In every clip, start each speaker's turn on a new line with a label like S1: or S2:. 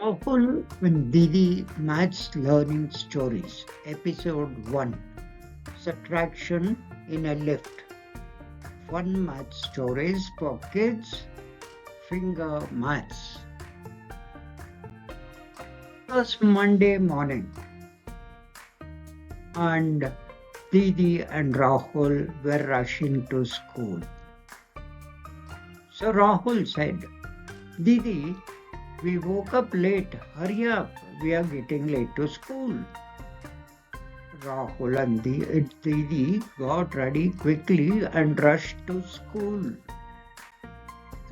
S1: Rahul and Didi Maths Learning Stories, Episode 1, Subtraction in a Lift. Fun math stories for kids, finger maths. It was Monday morning, and Didi and Rahul were rushing to school. So Rahul said, Didi, we woke up late. Hurry up. We are getting late to school. Rahul and Didi got ready quickly and rushed to school.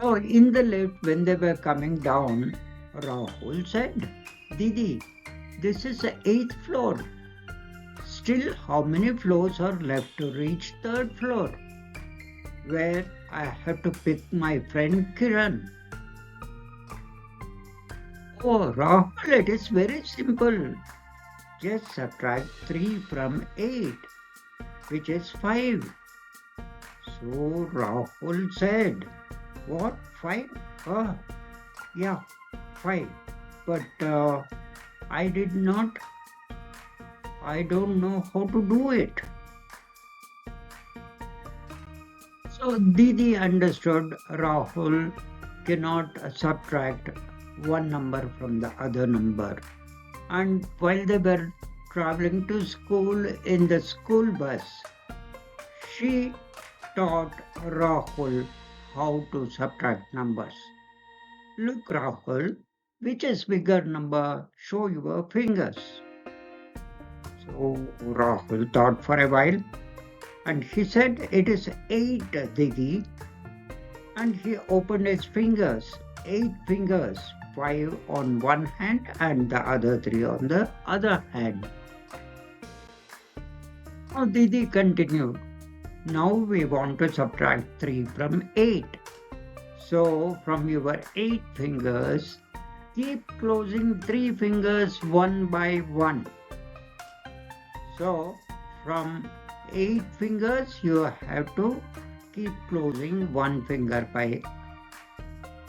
S1: So in the lift, when they were coming down, Rahul said, Didi, this is the 8th floor. Still, how many floors are left to reach 3rd floor? Where I have to pick my friend Kiran. Oh, Rahul, it is very simple. Just subtract 3 from 8, which is 5. So Rahul said, what, 5? Oh, yeah, 5. But I don't know how to do it. So Didi understood Rahul cannot subtract one number from the other number. And while they were traveling to school in the school bus, she taught Rahul how to subtract numbers. Look, Rahul, which is bigger number? Show your fingers. So Rahul thought for a while and he said, it is 8, Didi. And he opened his fingers, 8 fingers, 5 on one hand and the other 3 on the other hand. Now Didi continued. Now we want to subtract 3 from 8. So from your 8 fingers, keep closing 3 fingers one by one. So from 8 fingers, you have to keep closing one finger by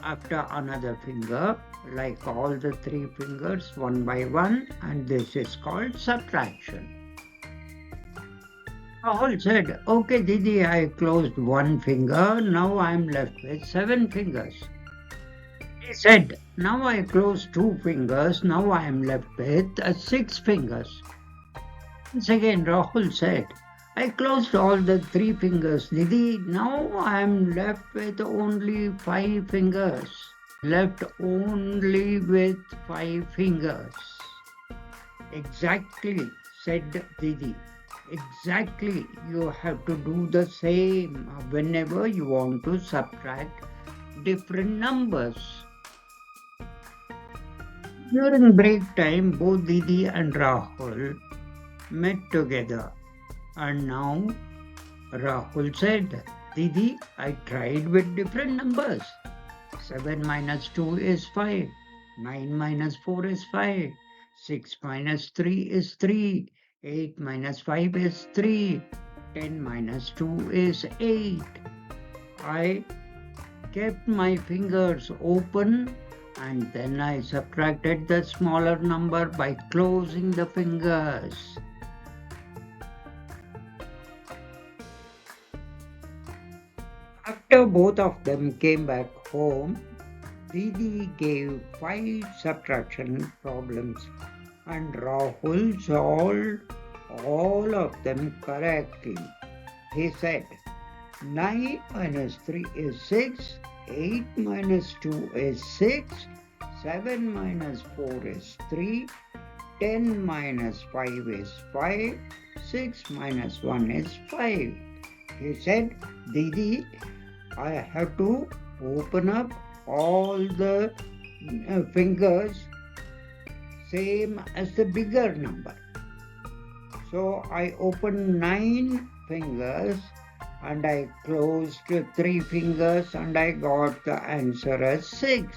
S1: after another finger, like all the 3 fingers one by one, and this is called subtraction. Rahul said, okay, Didi, I closed one finger, now I am left with 7 fingers. He said, now I closed 2 fingers, now I am left with 6 fingers. Once again, Rahul said, I closed all the 3 fingers, Didi. Now I am left with only 5 fingers. Left only with 5 fingers. Exactly, said Didi. Exactly, you have to do the same whenever you want to subtract different numbers. During break time, both Didi and Rahul met together. And now Rahul said, Didi, I tried with different numbers. 7 minus 2 is 5. 9 minus 4 is 5. 6 minus 3 is 3. 8 minus 5 is 3. 10 minus 2 is 8. I kept my fingers open and then I subtracted the smaller number by closing the fingers. After both of them came back home, Didi gave 5 subtraction problems and Rahul solved all of them correctly. He said, 9 minus 3 is 6, 8 minus 2 is 6, 7 minus 4 is 3, 10 minus 5 is 5, 6 minus 1 is 5. He said, Didi, I have to open up all the fingers same as the bigger number. So I opened 9 fingers and I closed 3 fingers and I got the answer as 6.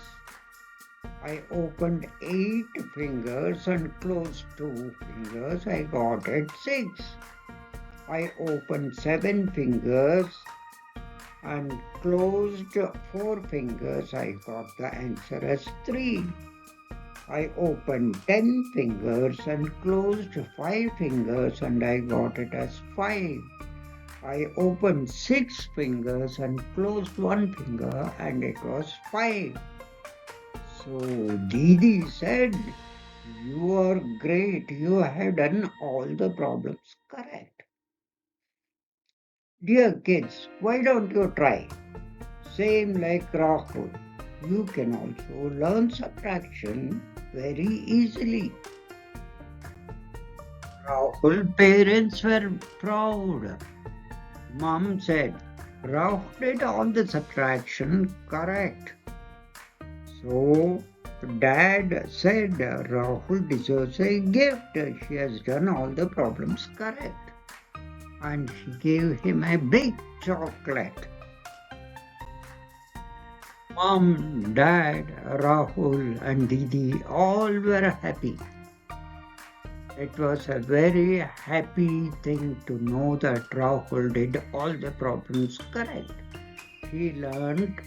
S1: I opened 8 fingers and closed 2 fingers, I got it 6. I opened 7 fingers and closed 4 fingers, I got the answer as 3. I opened 10 fingers and closed 5 fingers and I got it as 5. I opened 6 fingers and closed 1 finger and it was 5. So Didi said, "You are great. You have done all the problems correct." Dear kids, why don't you try? Same like Rahul. You can also learn subtraction very easily. Rahul parents were proud. Mom said, "Rahul did all the subtraction correct." So Dad said, "Rahul deserves a gift. She has done all the problems correct." And she gave him a big chocolate. Mom, Dad, Rahul, and Didi all were happy. It was a very happy thing to know that Rahul did all the problems correct. He learned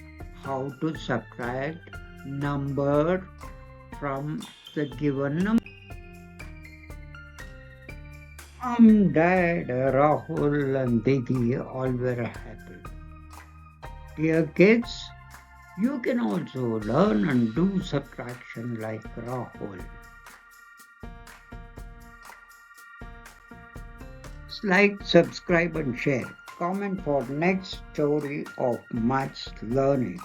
S1: how to subtract number from the given number. Mom, Dad, Rahul, and Didi all were happy. Dear kids, you can also learn and do subtraction like Rahul. Like, subscribe, and share. Comment for next story of maths learning.